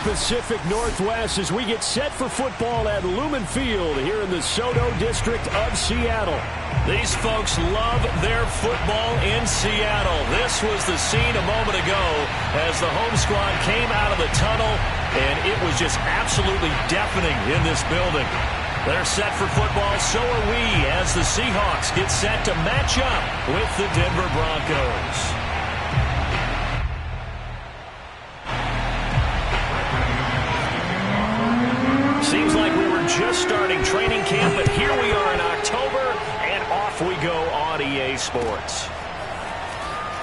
Pacific Northwest as we get set for football at Lumen Field here in the SoDo district of Seattle. These folks love their football in Seattle. This was the scene a moment ago as the home squad came out of the tunnel, and it was just absolutely deafening in this building. They're set for football, so are we, as the Seahawks get set to match up with the Denver Broncos. Seems like we were just starting training camp, but here we are in October, and off we go on EA Sports.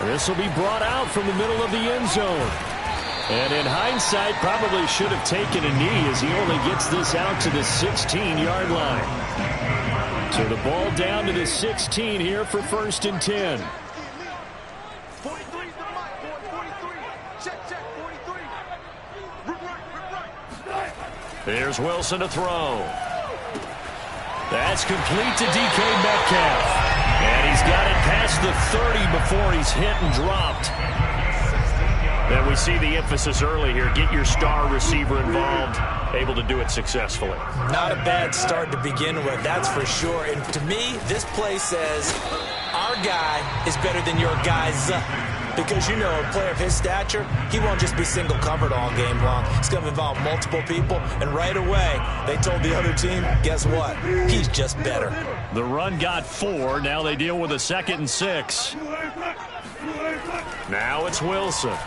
This will be brought out from the middle of the end zone. And in hindsight, probably should have taken a knee as he only gets this out to the 16-yard line. So the ball down to the 16 here for 1st and 10. 43's the mic, boy. 43. Check, 43. Right. There's Wilson to throw. That's complete to DK Metcalf. And he's got it past the 30 before he's hit and dropped. Then we see the emphasis early here. Get your star receiver involved. Able to do it successfully. Not a bad start to begin with, that's for sure. And to me, this play says our guy is better than your guys. Because, you know, a player of his stature, he won't just be single covered all game long. It's going to involve multiple people. And right away, they told the other team, guess what? He's just better. The run got 4. Now they deal with a 2nd and 6. Now it's Wilson.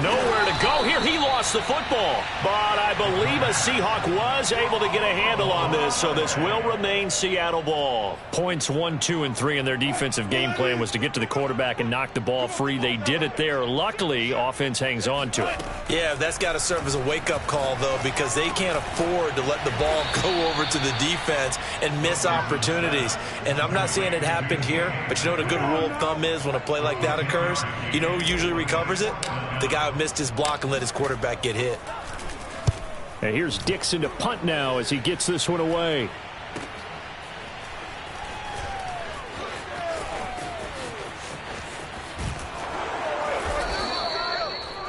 Nowhere to go here. He lost the football. But I believe a Seahawk was able to get a handle on this, so this will remain Seattle ball. Points 1, 2, and 3 in their defensive game plan was to get to the quarterback and knock the ball free. They did it there. Luckily, offense hangs on to it. Yeah, that's got to serve as a wake-up call, though, because they can't afford to let the ball go over to the defense and miss opportunities. And I'm not saying it happened here, but you know what a good rule of thumb is when a play like that occurs? You know who usually recovers it? The guy who missed his block and let his quarterback get hit. And here's Dixon to punt now as he gets this one away.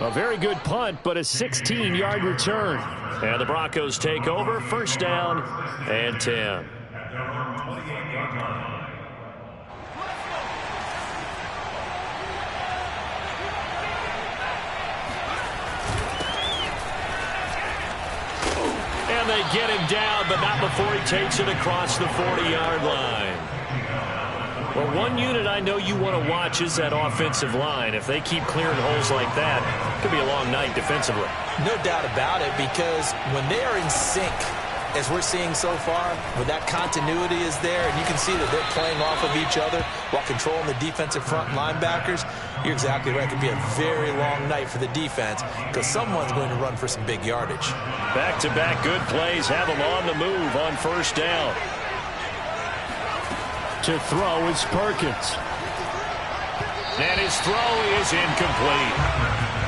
A very good punt, but a 16-yard return. And the Broncos take over. 1st down and 10. And they get him down, but not before he takes it across the 40-yard line. Well, one unit I know you want to watch is that offensive line. If they keep clearing holes like that, it could be a long night defensively. No doubt about it, because when they are in sync, as we're seeing so far, when that continuity is there, and you can see that they're playing off of each other while controlling the defensive front linebackers, you're exactly right. It could be a very long night for the defense because someone's going to run for some big yardage. Back-to-back good plays have them on the move on 1st down. To throw is Perkins. And his throw is incomplete.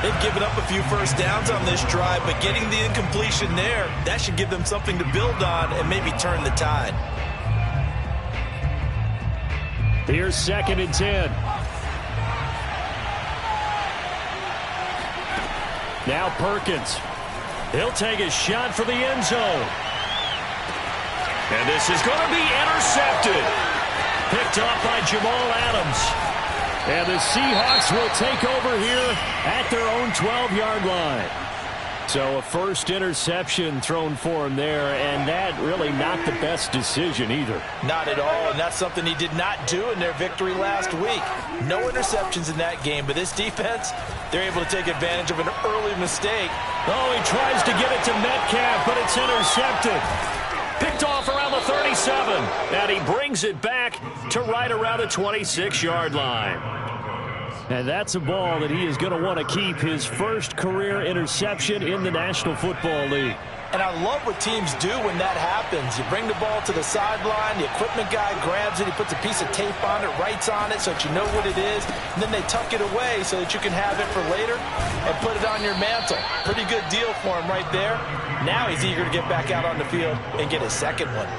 They've given up a few 1st downs on this drive, but getting the incompletion there, that should give them something to build on and maybe turn the tide. Here's 2nd and 10. Now Perkins. He'll take a shot for the end zone. And this is going to be intercepted. Picked up by Jamal Adams. And the Seahawks will take over here at their own 12-yard line. So a first interception thrown for him there, and that really not the best decision either. Not at all, and that's something he did not do in their victory last week. No interceptions in that game, but this defense, they're able to take advantage of an early mistake. Oh, he tries to get it to Metcalf, but it's intercepted. Picked off around the 37, and he brings it back to right around the 26-yard line. And that's a ball that he is going to want to keep, his first career interception in the National Football League. And I love what teams do when that happens. You bring the ball to the sideline, the equipment guy grabs it, he puts a piece of tape on it, writes on it so that you know what it is, and then they tuck it away so that you can have it for later and put it on your mantle. Pretty good deal for him right there. Now he's eager to get back out on the field and get his second one.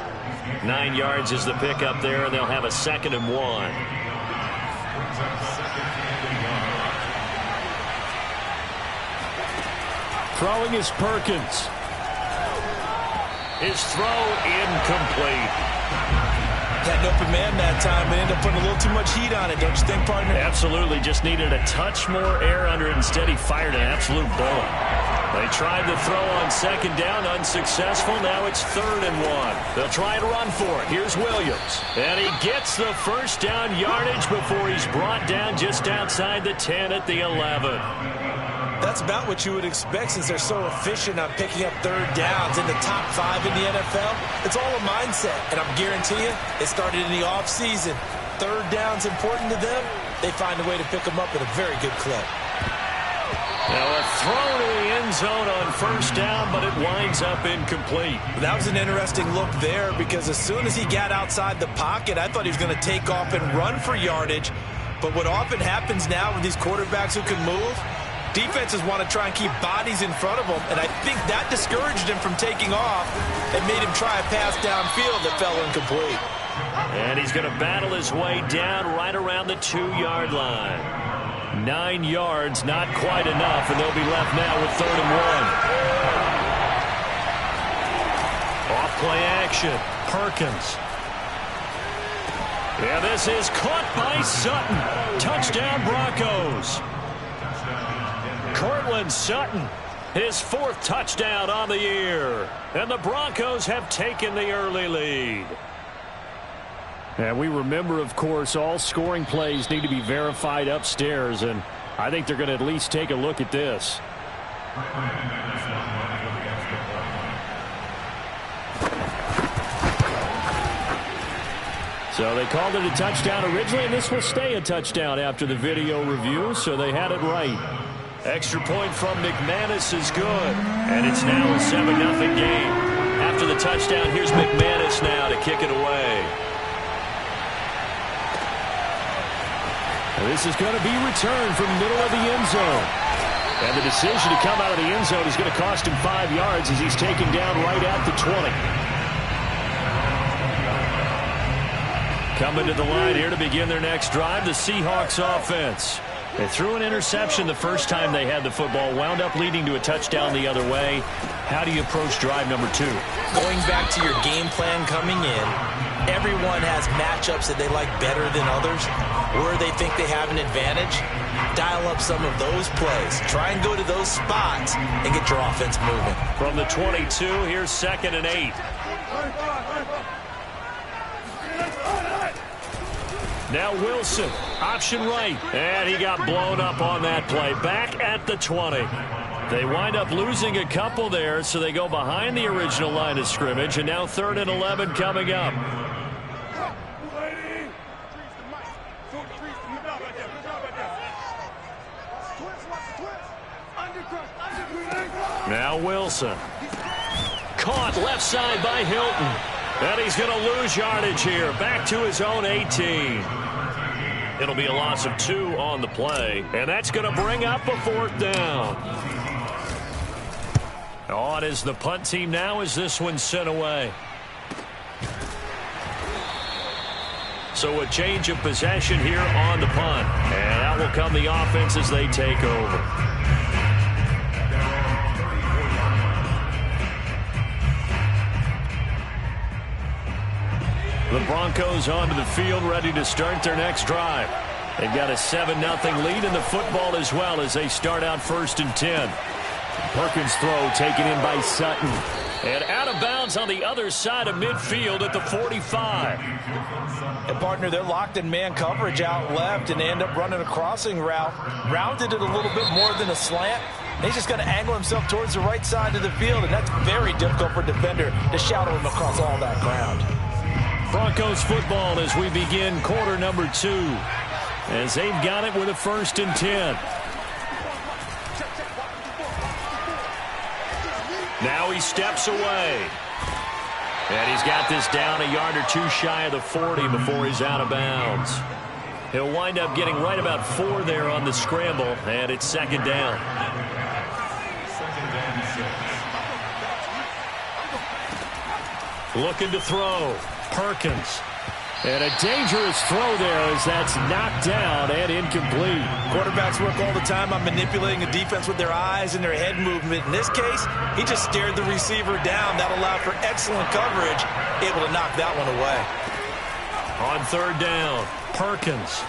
9 yards is the pickup there, and they'll have a 2nd and 1. Throwing is Perkins. His throw incomplete. Had an open man that time and ended up putting a little too much heat on it, don't you think, partner? Absolutely. Just needed a touch more air under it. Instead, he fired an absolute bullet. They tried to throw on second down, unsuccessful. Now it's 3rd and 1. They'll try and run for it. Here's Williams. And he gets the first down yardage before he's brought down just outside the 10 at the 11. That's about what you would expect since they're so efficient on picking up 3rd downs in the top 5 in the NFL. It's all a mindset, and I'm guaranteeing you, it started in the offseason. 3rd down's important to them. They find a way to pick them up at a very good clip. Now a throw to the end zone on first down, but it winds up incomplete. That was an interesting look there because as soon as he got outside the pocket, I thought he was going to take off and run for yardage. But what often happens now with these quarterbacks who can move, defenses want to try and keep bodies in front of them, and I think that discouraged him from taking off and made him try a pass downfield that fell incomplete. And he's going to battle his way down right around the 2-yard line. 9 yards, not quite enough, and they'll be left now with 3rd and 1. Off-play action, Perkins. Yeah, this is caught by Sutton. Touchdown, Broncos. Cortland Sutton, his 4th touchdown on the year. And the Broncos have taken the early lead. And we remember, of course, all scoring plays need to be verified upstairs, and I think they're going to at least take a look at this. So they called it a touchdown originally, and this will stay a touchdown after the video review, so they had it right. Extra point from McManus is good. And it's now a 7-0 game. After the touchdown, here's McManus now to kick it away. And this is going to be returned from the middle of the end zone. And the decision to come out of the end zone is going to cost him 5 yards as he's taken down right at the 20. Coming to the line here to begin their next drive, the Seahawks offense. They threw an interception the first time they had the football, wound up leading to a touchdown the other way. How do you approach drive number 2? Going back to your game plan coming in, everyone has matchups that they like better than others. Where they think they have an advantage, dial up some of those plays. Try and go to those spots and get your offense moving. From the 22, here's 2nd and 8. Now Wilson, option right, and he got blown up on that play. Back at the 20. They wind up losing a couple there, so they go behind the original line of scrimmage, and now 3rd and 11 coming up. Now Wilson. Caught left side by Hilton. And he's going to lose yardage here. Back to his own 18. It'll be a loss of 2 on the play. And that's going to bring up a 4th down. On is the punt team now as this one's sent away. So a change of possession here on the punt. And out will come the offense as they take over. The Broncos onto the field, ready to start their next drive. They've got a 7-0 lead in the football as well as they start out 1st and 10. Perkins' throw taken in by Sutton. And out of bounds on the other side of midfield at the 45. And, partner, they're locked in man coverage out left, and they end up running a crossing route. Rounded it a little bit more than a slant. And he's just going to angle himself towards the right side of the field, and that's very difficult for a defender to shadow him across all that ground. Broncos football as we begin quarter number 2. As they've got it with a 1st and 10. Now he steps away. And he's got this down a yard or 2 shy of the 40 before he's out of bounds. He'll wind up getting right about 4 there on the scramble, and it's 2nd down. Looking to throw. Perkins. And a dangerous throw there as that's knocked down and incomplete. Quarterbacks work all the time on manipulating a defense with their eyes and their head movement. In this case, he just stared the receiver down. That allowed for excellent coverage, able to knock that one away. On third down, Perkins.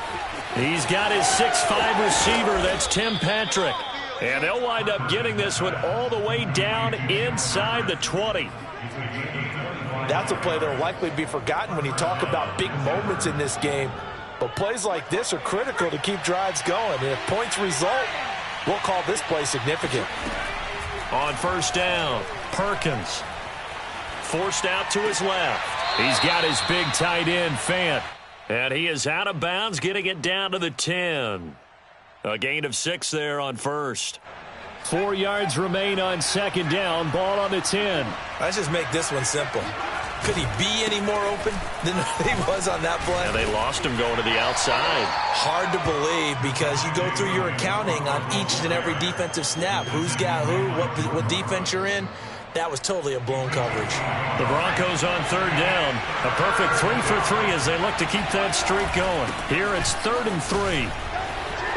He's got his 6'5 receiver. That's Tim Patrick. And they'll wind up getting this one all the way down inside the 20. That's a play that will likely be forgotten when you talk about big moments in this game. But plays like this are critical to keep drives going. And if points result, we'll call this play significant. On first down, Perkins. Forced out to his left. He's got his big tight end, Fant. And he is out of bounds, getting it down to the 10. A gain of 6 there on first. 4 yards remain on second down. Ball on the 10. Let's just make this one simple. Could he be any more open than he was on that play? And they lost him going to the outside. Hard to believe because you go through your accounting on each and every defensive snap. Who's got who, what defense you're in. That was totally a blown coverage. The Broncos on third down. A perfect 3 for 3 as they look to keep that streak going. Here it's 3rd and 3.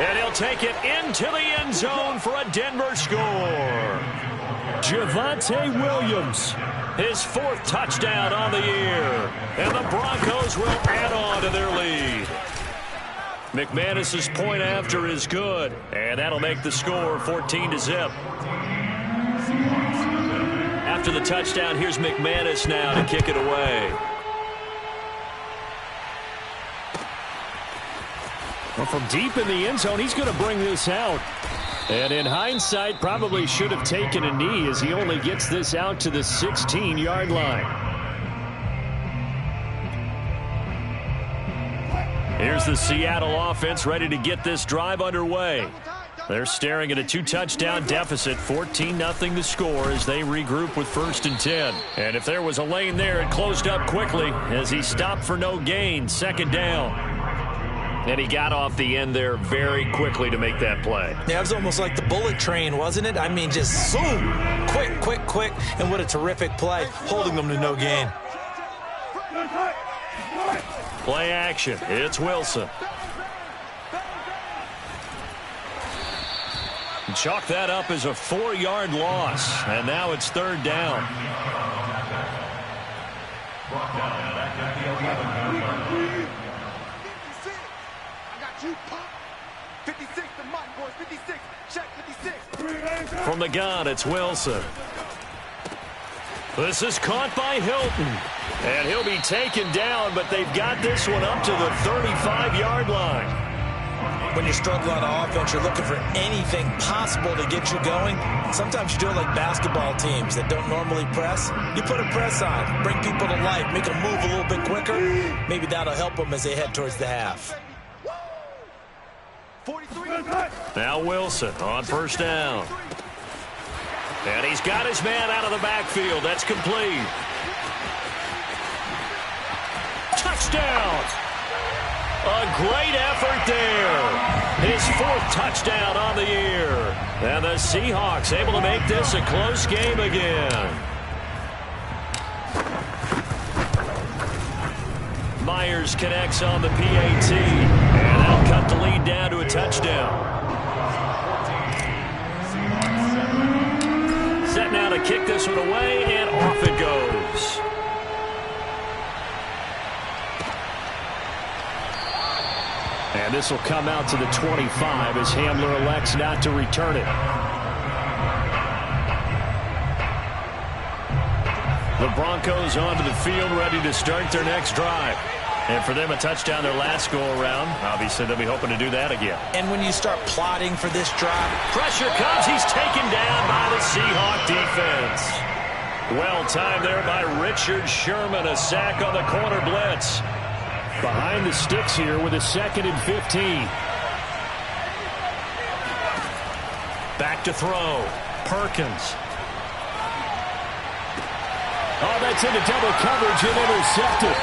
And he'll take it into the end zone for a Denver score. Javonte Williams. His 4th touchdown on the year. And the Broncos will add on to their lead. McManus's point after is good. And that'll make the score 14-0. After the touchdown, here's McManus now to kick it away. Well, from deep in the end zone, he's going to bring this out. And in hindsight, probably should have taken a knee as he only gets this out to the 16-yard line. Here's the Seattle offense ready to get this drive underway. They're staring at a 2-touchdown deficit, 14-0 the score as they regroup with 1st and 10. And if there was a lane there, it closed up quickly as he stopped for no gain, 2nd down. And he got off the end there very quickly to make that play. Yeah, it was almost like the bullet train, wasn't it? I mean, just zoom, quick, and what a terrific play, holding them to no gain. Play action, it's Wilson. Chalk that up as a 4-yard loss, and now it's 3rd down. From the gun, it's Wilson. This is caught by Hilton. And he'll be taken down, but they've got this one up to the 35-yard line. When you struggle on offense, you're looking for anything possible to get you going. Sometimes you do it like basketball teams that don't normally press. You put a press on, bring people to life, make them move a little bit quicker. Maybe that'll help them as they head towards the half. Now Wilson on first down. And he's got his man out of the backfield. That's complete. Touchdown! A great effort there. His 4th touchdown on the year. And the Seahawks able to make this a close game again. Myers connects on the PAT. And that'll cut the lead down to a touchdown. Set now to kick this one away, and off it goes. And this will come out to the 25 as Hamler elects not to return it. The Broncos onto the field ready to start their next drive. And for them, a touchdown their last go-around. Obviously, they'll be hoping to do that again. And when you start plotting for this drive, pressure comes. He's taken down by the Seahawk defense. Well timed there by Richard Sherman. A sack on the corner blitz. Behind the sticks here with a 2nd and 15. Back to throw. Perkins. Oh, that's into double coverage and intercepted.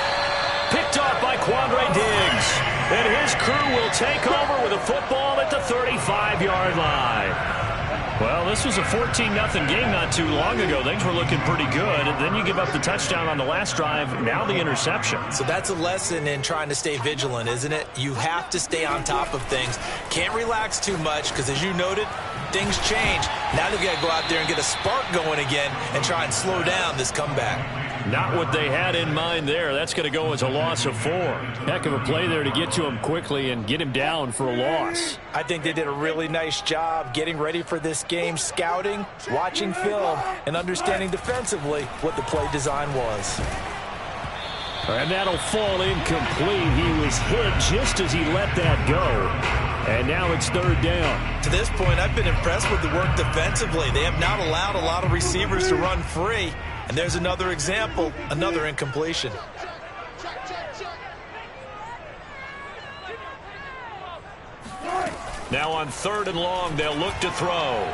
Picked off by Quandre Diggs. And his crew will take over with a football at the 35-yard line. Well, this was a 14-0 game not too long ago. Things were looking pretty good. And then you give up the touchdown on the last drive. Now the interception. So that's a lesson in trying to stay vigilant, isn't it? You have to stay on top of things. Can't relax too much because, as you noted, things change. Now they've got to go out there and get a spark going again and try and slow down this comeback. Not what they had in mind there. That's going to go as a loss of 4. Heck of a play there to get to him quickly and get him down for a loss. I think they did a really nice job getting ready for this game, scouting, watching film, and understanding defensively what the play design was. And that'll fall incomplete. He was hit just as he let that go. And now it's 3rd down. To this point, I've been impressed with the work defensively. They have not allowed a lot of receivers to run free. And there's another example, another incompletion. Now on 3rd and long, they'll look to throw.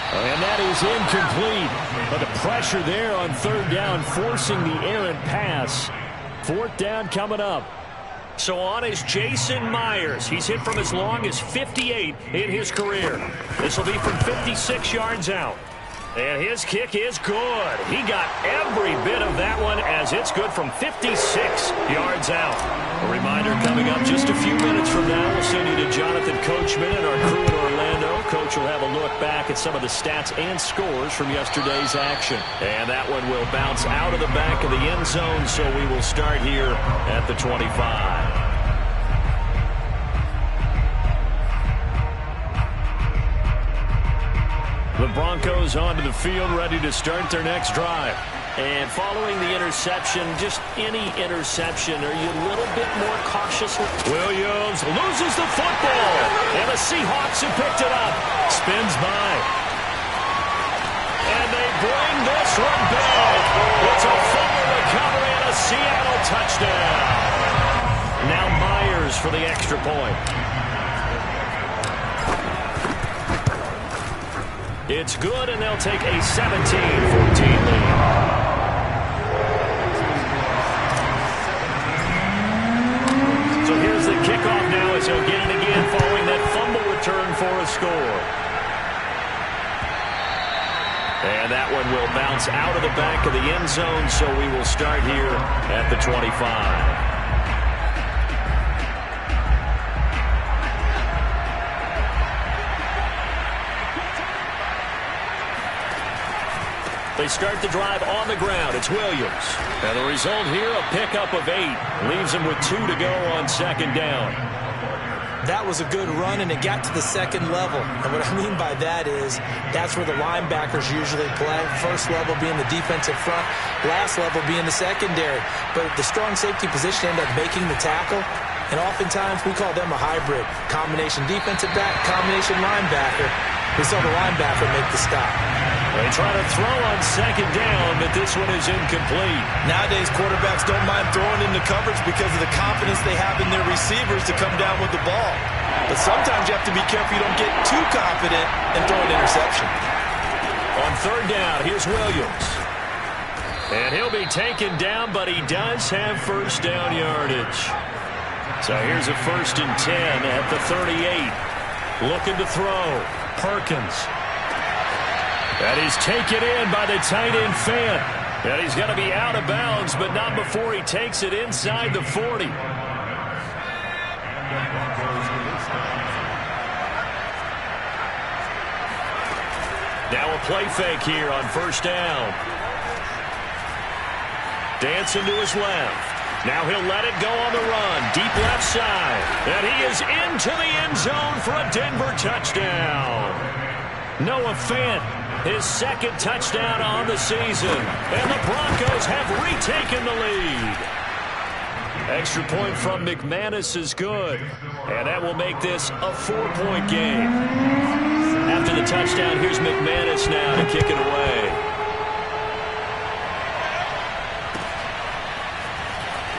And that is incomplete. But the pressure there on 3rd down, forcing the errant pass. 4th down coming up. So on is Jason Myers. He's hit from as long as 58 in his career. This will be from 56 yards out. And his kick is good. He got every bit of that one as it's good from 56 yards out. A reminder coming up just a few minutes from now. We'll send you to Jonathan Coachman and our crew in Orlando. Coach will have a look back at some of the stats and scores from yesterday's action. And that one will bounce out of the back of the end zone, so we will start here at the 25. The Broncos onto the field, ready to start their next drive. And following the interception, just any interception, are you a little bit more cautious? Williams loses the football, and the Seahawks have picked it up. Spins by. And they bring this one back. It's a fumble recovery and a Seattle touchdown. Now Myers for the extra point. It's good, and they'll take a 17-14 lead. So here's the kickoff now as he'll get it again following that fumble return for a score. And that one will bounce out of the back of the end zone, so we will start here at the 25. They start the drive on the ground. It's Williams. And the result here, a pickup of 8. Leaves him with 2 to go on 2nd down. That was a good run, and it got to the 2nd level. And what I mean by that is that's where the linebackers usually play. First level being the defensive front, last level being the secondary. But the strong safety position ended up making the tackle. And oftentimes we call them a hybrid. Combination defensive back, combination linebacker. We saw the linebacker make the stop. They try to throw on 2nd down, but this one is incomplete. Nowadays, quarterbacks don't mind throwing into coverage because of the confidence they have in their receivers to come down with the ball. But sometimes you have to be careful you don't get too confident and throw an interception. On 3rd down, here's Williams. And he'll be taken down, but he does have 1st down yardage. So here's a 1st and 10 at the 38. Looking to throw. Perkins. And he's taken in by the tight end Fant. And he's going to be out of bounds, but not before he takes it inside the 40. Now a play fake here on 1st down. Dancing to his left. Now he'll let it go on the run. Deep left side. And he is into the end zone for a Denver touchdown. Noah Fant, his 2nd touchdown on the season. And the Broncos have retaken the lead. Extra point from McManus is good. And that will make this a 4-point game. After the touchdown, here's McManus now to kick it away.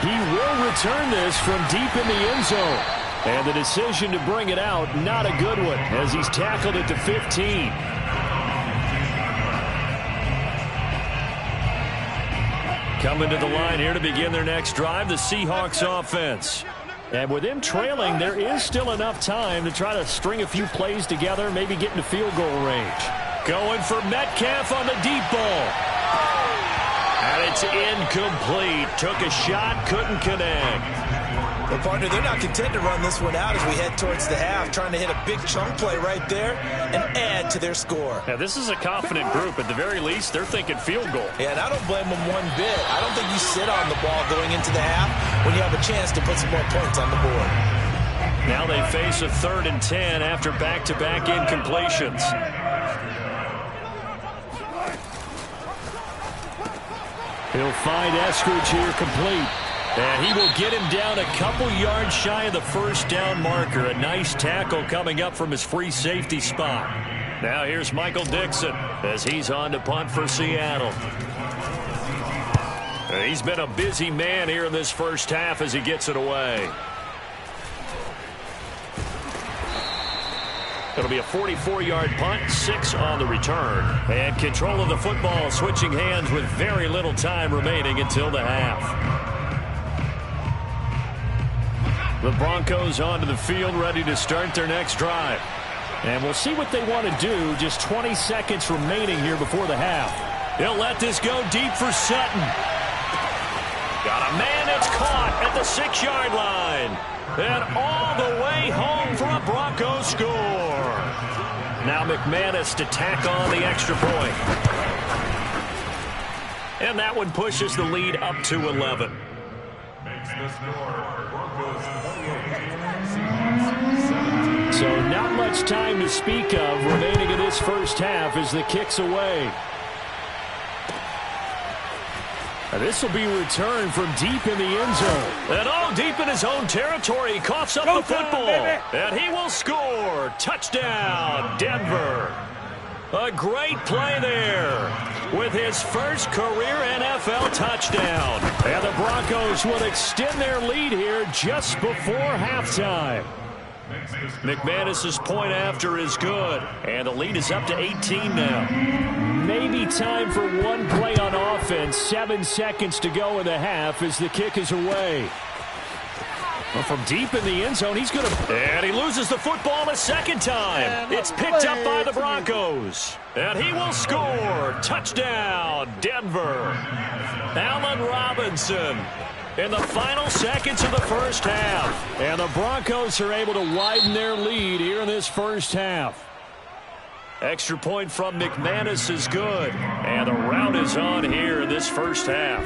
He will return this from deep in the end zone. And the decision to bring it out, not a good one, as he's tackled at the 15. Coming to the line here to begin their next drive, the Seahawks offense. And with him trailing, there is still enough time to try to string a few plays together, maybe get into field goal range. Going for Metcalf on the deep ball. And it's incomplete. Took a shot, couldn't connect. Well, partner, they're not content to run this one out as we head towards the half, trying to hit a big chunk play right there and add to their score. Now, this is a confident group. At the very least, they're thinking field goal. Yeah, and I don't blame them one bit. I don't think you sit on the ball going into the half when you have a chance to put some more points on the board. Now they face a 3rd and 10 after back-to-back incompletions. He'll find Eskridge here complete. And he will get him down a couple yards shy of the first down marker. A nice tackle coming up from his free safety spot. Now here's Michael Dixon as he's on to punt for Seattle. He's been a busy man here in this first half as he gets it away. It'll be a 44-yard punt, 6 on the return. And control of the football switching hands with very little time remaining until the half. The Broncos onto the field, ready to start their next drive. And we'll see what they want to do. Just 20 seconds remaining here before the half. He'll let this go deep for Sutton. Got a man that's caught at the 6-yard line. And all the way home for a Broncos score. Now McManus to tack on the extra point. And that one pushes the lead up to 11. So not much time to speak of remaining in this first half as the kick's away. And this will be returned from deep in the end zone. And all deep in his own territory. He coughs up the football. And he will score. Touchdown, Denver. A great play there with his first career NFL touchdown. And the Broncos will extend their lead here just before halftime. McManus's point after is good. And the lead is up to 18 now. Maybe time for one play on offense. 7 seconds to go in the half as the kick is away. Well, from deep in the end zone, he's going to... And he loses the football a second time. It's picked up by the Broncos. And he will score. Touchdown, Denver. Allen Robinson in the final seconds of the first half. And the Broncos are able to widen their lead here in this first half. Extra point from McManus is good. And the rout is on here in this first half.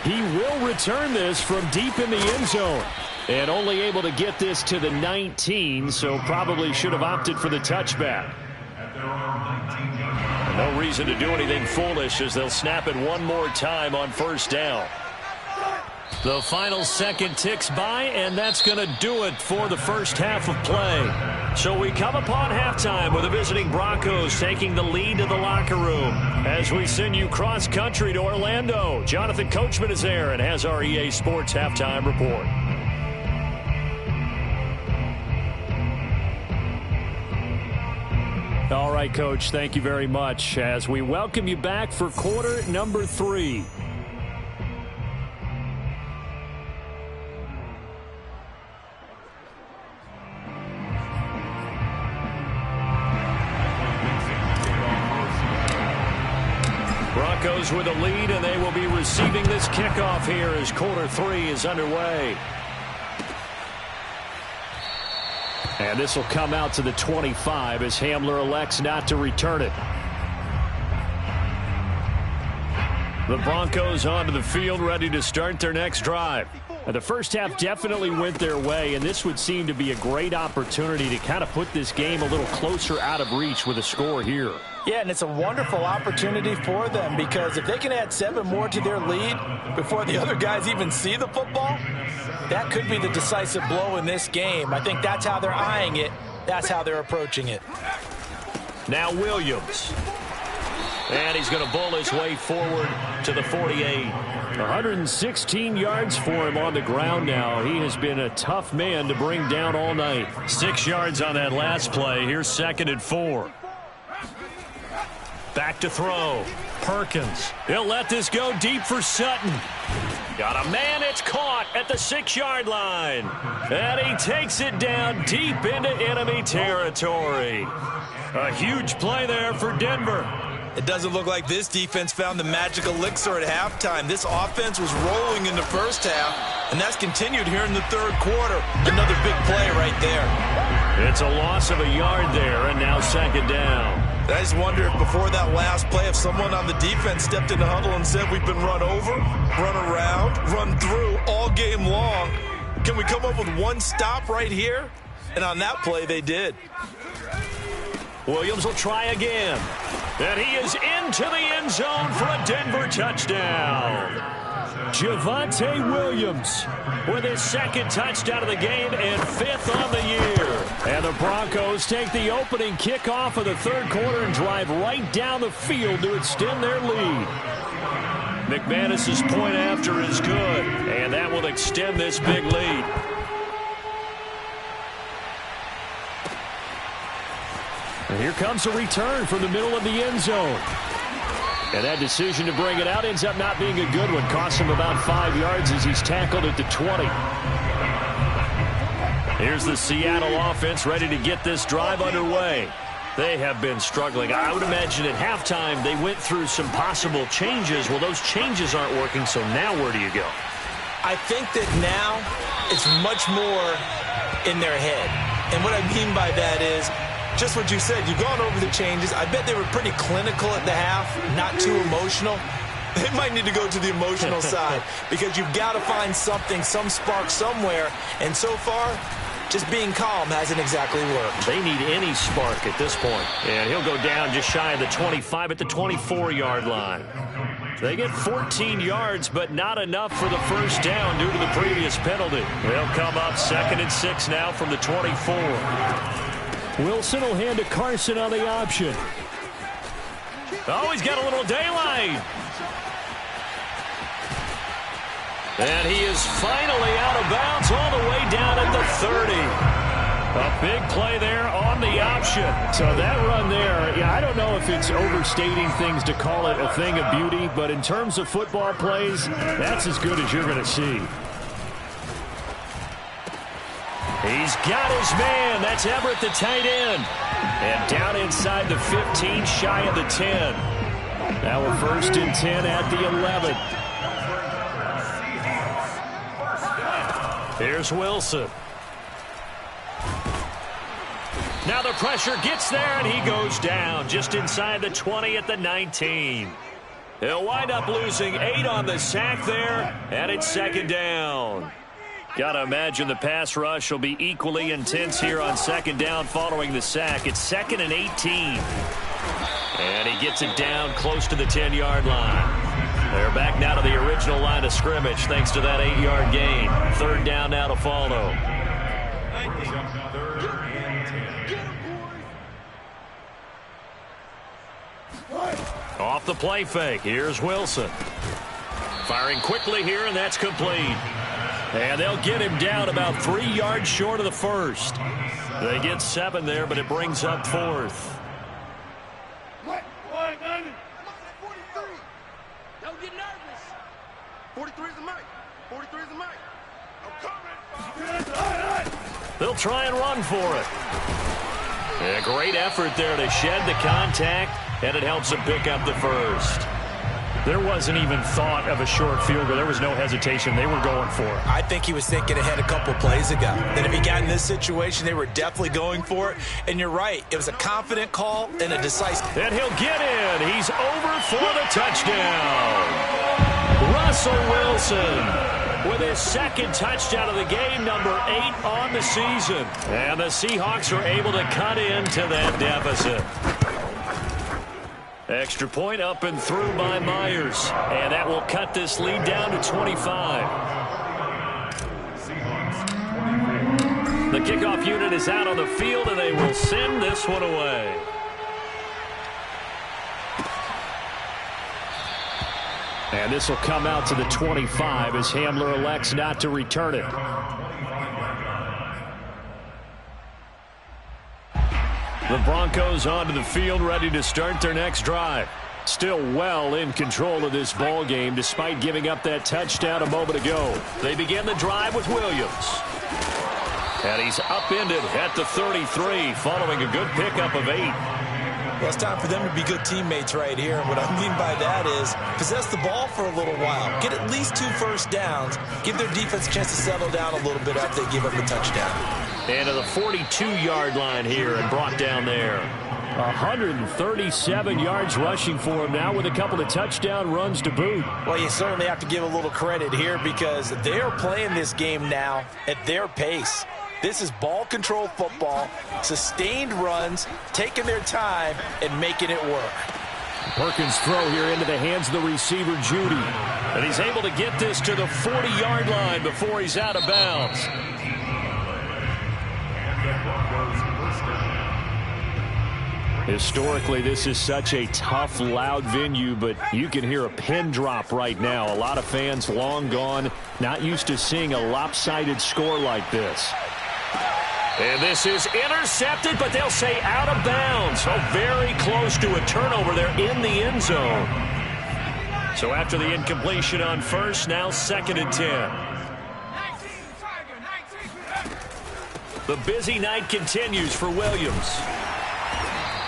He will return this from deep in the end zone. And only able to get this to the 19, so probably should have opted for the touchback. And no reason to do anything foolish as they'll snap it one more time on first down. The final second ticks by, and that's going to do it for the first half of play. So we come upon halftime with the visiting Broncos taking the lead to the locker room. As we send you cross-country to Orlando, Jonathan Coachman is there and has our EA Sports halftime report. All right, Coach, thank you very much as we welcome you back for quarter number 3. Broncos with a lead, and they will be receiving this kickoff here as quarter 3 is underway. And this will come out to the 25 as Hamler elects not to return it. The Broncos onto the field ready to start their next drive. And the first half definitely went their way, and this would seem to be a great opportunity to kind of put this game a little closer out of reach with a score here. Yeah, and it's a wonderful opportunity for them because if they can add 7 more to their lead before the other guys even see the football, that could be the decisive blow in this game. I think that's how they're eyeing it. That's how they're approaching it. Now Williams. And he's going to bull his way forward to the 48. 116 yards for him on the ground now. He has been a tough man to bring down all night. 6 yards on that last play. Here's 2nd and 4. Back to throw. Perkins. He'll let this go deep for Sutton. Got a man, it's caught at the 6-yard line. And he takes it down deep into enemy territory. A huge play there for Denver. It doesn't look like this defense found the magic elixir at halftime. This offense was rolling in the first half, and that's continued here in the third quarter. Another big play right there. It's a loss of a yard there, and now second down. I just wonder if before that last play, if someone on the defense stepped in the huddle and said, we've been run over, run around, run through all game long. Can we come up with one stop right here? And on that play, they did. Williams will try again. And he is into the end zone for a Denver touchdown. Javonte Williams with his second touchdown of the game and 5th on the year. And the Broncos take the opening kickoff of the third quarter and drive right down the field to extend their lead. McManus's point after is good, and that will extend this big lead. And here comes a return from the middle of the end zone. And that decision to bring it out ends up not being a good one. Costs him about 5 yards as he's tackled at the 20. Here's the Seattle offense ready to get this drive underway. They have been struggling. I would imagine at halftime they went through some possible changes. Well, those changes aren't working, so now where do you go? I think that now it's much more in their head. And what I mean by that is, just what you said, you've gone over the changes. I bet they were pretty clinical at the half, not too emotional. They might need to go to the emotional side because you've got to find something, some spark somewhere. And so far, just being calm hasn't exactly worked. They need any spark at this point. And he'll go down just shy of the 25 at the 24-yard line. They get 14 yards, but not enough for the first down due to the previous penalty. They'll come up 2nd and 6 now from the 24. Wilson will hand to Carson on the option. Oh, he's got a little daylight. And he is finally out of bounds all the way down at the 30. A big play there on the option. So that run there, yeah, I don't know if it's overstating things to call it a thing of beauty, but in terms of football plays, that's as good as you're going to see. He's got his man. That's Everett, the tight end. And down inside the 15, shy of the 10. Now a 1st and 10 at the 11. Here's Wilson. Now the pressure gets there, and he goes down just inside the 20 at the 19. He'll wind up losing 8 on the sack there, and it's second down. Got to imagine the pass rush will be equally intense here on second down following the sack. It's 2nd and 18. And he gets it down close to the 10-yard line. They're back now to the original line of scrimmage thanks to that 8-yard gain. 3rd down now to follow. Off the play fake. Here's Wilson. Firing quickly here, and that's complete. And they'll get him down about 3 yards short of the first. They get 7 there, but it brings up 4th. Don't get nervous. 43 is the mic. 43 is the mic. I'm coming. They'll try and run for it. A great effort there to shed the contact, and it helps them pick up the first. There wasn't even thought of a short field goal. There was no hesitation. They were going for it. I think he was thinking ahead a couple plays ago. That if he got in this situation, they were definitely going for it. And you're right. It was a confident call and a decisive. And he'll get in. He's over for the touchdown. Russell Wilson with his 2nd touchdown of the game, number 8 on the season. And the Seahawks are able to cut into that deficit. Extra point up and through by Myers. And that will cut this lead down to 25. The kickoff unit is out on the field, and they will send this one away. And this will come out to the 25 as Hamler elects not to return it. The Broncos onto the field, ready to start their next drive. Still well in control of this ball game, despite giving up that touchdown a moment ago. They begin the drive with Williams. And he's upended at the 33, following a good pickup of 8. Well, it's time for them to be good teammates right here. And what I mean by that is possess the ball for a little while. Get at least 2 first downs. Give their defense a chance to settle down a little bit after they give up a touchdown. And to the 42-yard line here and brought down there. 137 yards rushing for him now with a couple of touchdown runs to boot. Well, you certainly have to give a little credit here because they're playing this game now at their pace. This is ball control football, sustained runs, taking their time, and making it work. Perkins' throw here into the hands of the receiver, Judy. And he's able to get this to the 40-yard line before he's out of bounds. Historically, this is such a tough, loud venue, but you can hear a pin drop right now. A lot of fans long gone, not used to seeing a lopsided score like this. And this is intercepted, but they'll say out of bounds. So very close to a turnover there in the end zone. So after the incompletion on first, now 2nd and 10. The busy night continues for Williams.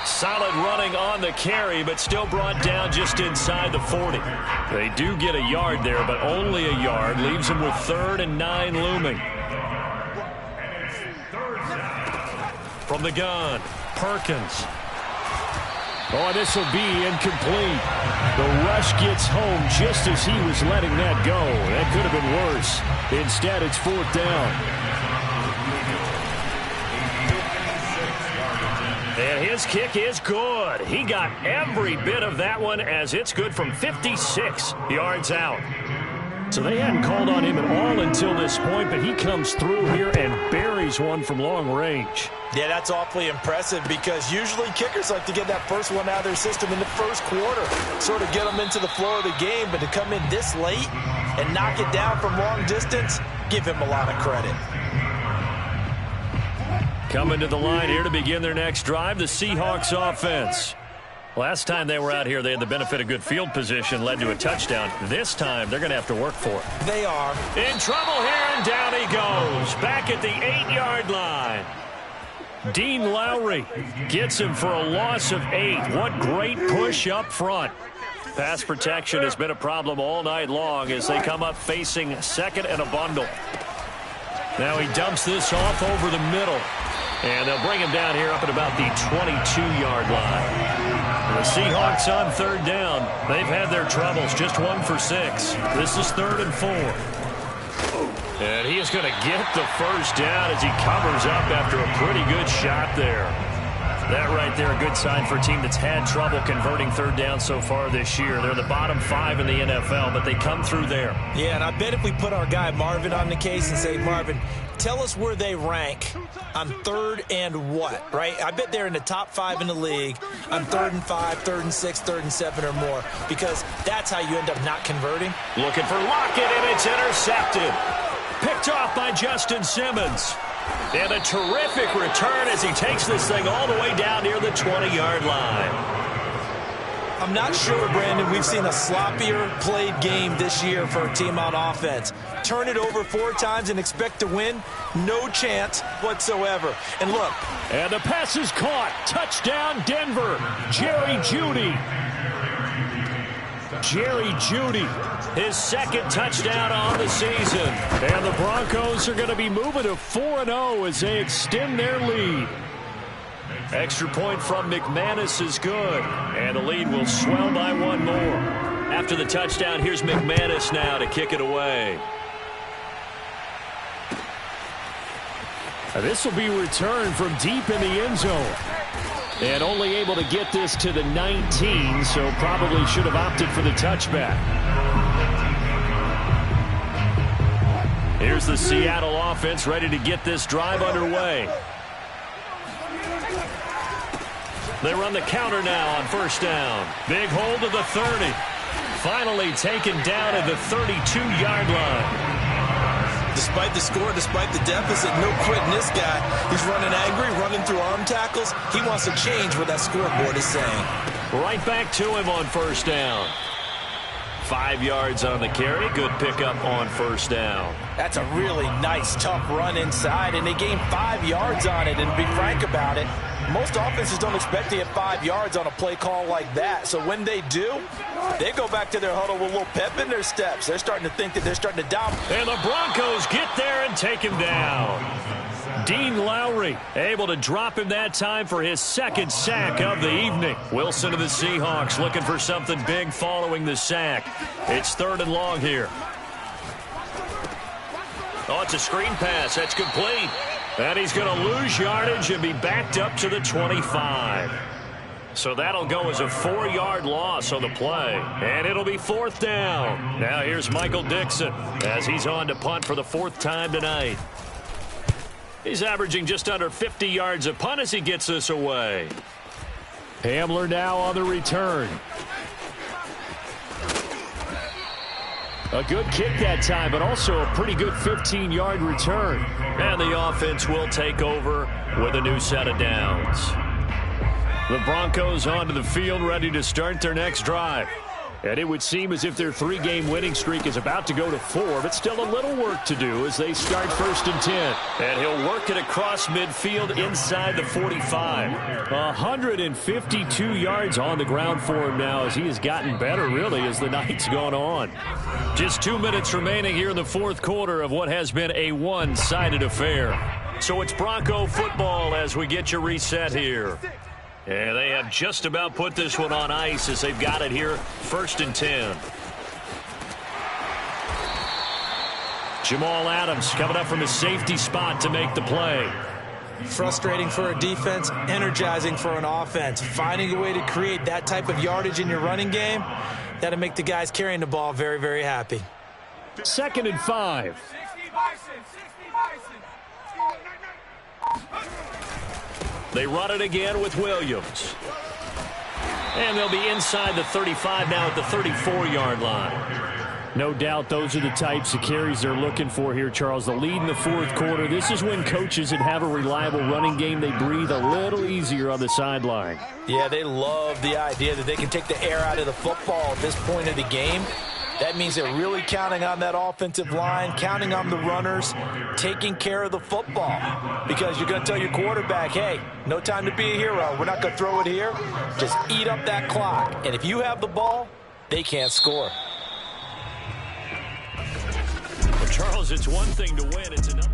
Solid running on the carry, but still brought down just inside the 40. They do get a yard there, but only a yard. Leaves them with 3rd and 9 looming. From the gun, Perkins. Oh, this will be incomplete. The rush gets home just as he was letting that go. That could have been worse. Instead, it's 4th down. And his kick is good. He got every bit of that one as it's good from 56 yards out. So they hadn't called on him at all until this point, but he comes through here and buries one from long range. Yeah, that's awfully impressive because usually kickers like to get that first one out of their system in the first quarter, sort of get them into the flow of the game, but to come in this late and knock it down from long distance, give him a lot of credit. Coming to the line here to begin their next drive, the Seahawks offense. Last time they were out here, they had the benefit of good field position, led to a touchdown. This time, they're going to have to work for it. They are. In trouble here, and down he goes. Back at the 8-yard line. Dean Lowry gets him for a loss of 8. What great push up front. Pass protection has been a problem all night long as they come up facing 2nd and a bundle. Now he dumps this off over the middle. And they'll bring him down here up at about the 22-yard line. The Seahawks on 3rd down. They've had their troubles, just 1 for 6. This is 3rd and 4. And he is going to get the first down as he covers up after a pretty good shot there. That right there, a good sign for a team that's had trouble converting 3rd down so far this year. They're the bottom 5 in the NFL, but they come through there. Yeah, and I bet if we put our guy Marvin on the case and say, Marvin, tell us where they rank on 3rd and what, right? I bet they're in the top 5 in the league on 3rd and 5, 3rd and 6, 3rd and 7 or more, because that's how you end up not converting. Looking for Lockett, and it's intercepted. Picked off by Justin Simmons. And a terrific return as he takes this thing all the way down near the 20-yard line. I'm not sure, Brandon, we've seen a sloppier played game this year for a team on offense. Turn it over 4 times and expect to win? No chance whatsoever. And look. And the pass is caught. Touchdown, Denver. Jerry Jeudy. Jerry Jeudy, his 2nd touchdown on the season. And the Broncos are going to be moving to 4-0 as they extend their lead. Extra point from McManus is good. And the lead will swell by 1 more. After the touchdown, here's McManus now to kick it away. This will be returned from deep in the end zone. And only able to get this to the 19, so probably should have opted for the touchback. Here's the Seattle offense ready to get this drive underway. They run the counter now on 1st down. Big hold to the 30. Finally taken down at the 32-yard line. Despite the score, despite the deficit, no quitting this guy. He's running angry, running through arm tackles. He wants to change what that scoreboard is saying. Right back to him on first down. 5 yards on the carry. Good pickup on first down. That's a really nice, tough run inside, and they gained 5 yards on it. And to be frank about it, most offenses don't expect to get 5 yards on a play call like that. So when they do, they go back to their huddle with a little pep in their steps. They're starting to think that they're starting to dominate. And the Broncos get there and take him down. Dean Lowry able to drop him that time for his second sack of the evening. Wilson of the Seahawks looking for something big following the sack. It's 3rd and long here. Oh, it's a screen pass. That's complete. And he's going to lose yardage and be backed up to the 25. So that'll go as a 4-yard loss on the play. And it'll be 4th down. Now here's Michael Dixon as he's on to punt for the 4th time tonight. He's averaging just under 50 yards a punt as he gets this away. Hamler now on the return. A good kick that time, but also a pretty good 15-yard return. And the offense will take over with a new set of downs. The Broncos onto the field, ready to start their next drive. And it would seem as if their 3-game winning streak is about to go to 4, but still a little work to do as they start 1st and 10. And he'll work it across midfield inside the 45. 152 yards on the ground for him now as he has gotten better, really, as the night's gone on. Just 2 minutes remaining here in the 4th quarter of what has been a one-sided affair. So it's Bronco football as we get your reset here. And they have just about put this one on ice as they've got it here, 1st and 10. Jamal Adams coming up from his safety spot to make the play. Frustrating for a defense, energizing for an offense. Finding a way to create that type of yardage in your running game, that'll make the guys carrying the ball very, very happy. 2nd and 5. 60 Bison, 60 Bison. They run it again with Williams. And they'll be inside the 35 now at the 34-yard line. No doubt those are the types of carries they're looking for here, Charles. The lead in the 4th quarter. This is when coaches that have a reliable running game, they breathe a little easier on the sideline. Yeah, they love the idea that they can take the air out of the football at this point of the game. That means they're really counting on that offensive line, counting on the runners, taking care of the football. Because you're going to tell your quarterback, hey, no time to be a hero. We're not going to throw it here. Just eat up that clock. And if you have the ball, they can't score. Well, Charles, it's one thing to win. It's another.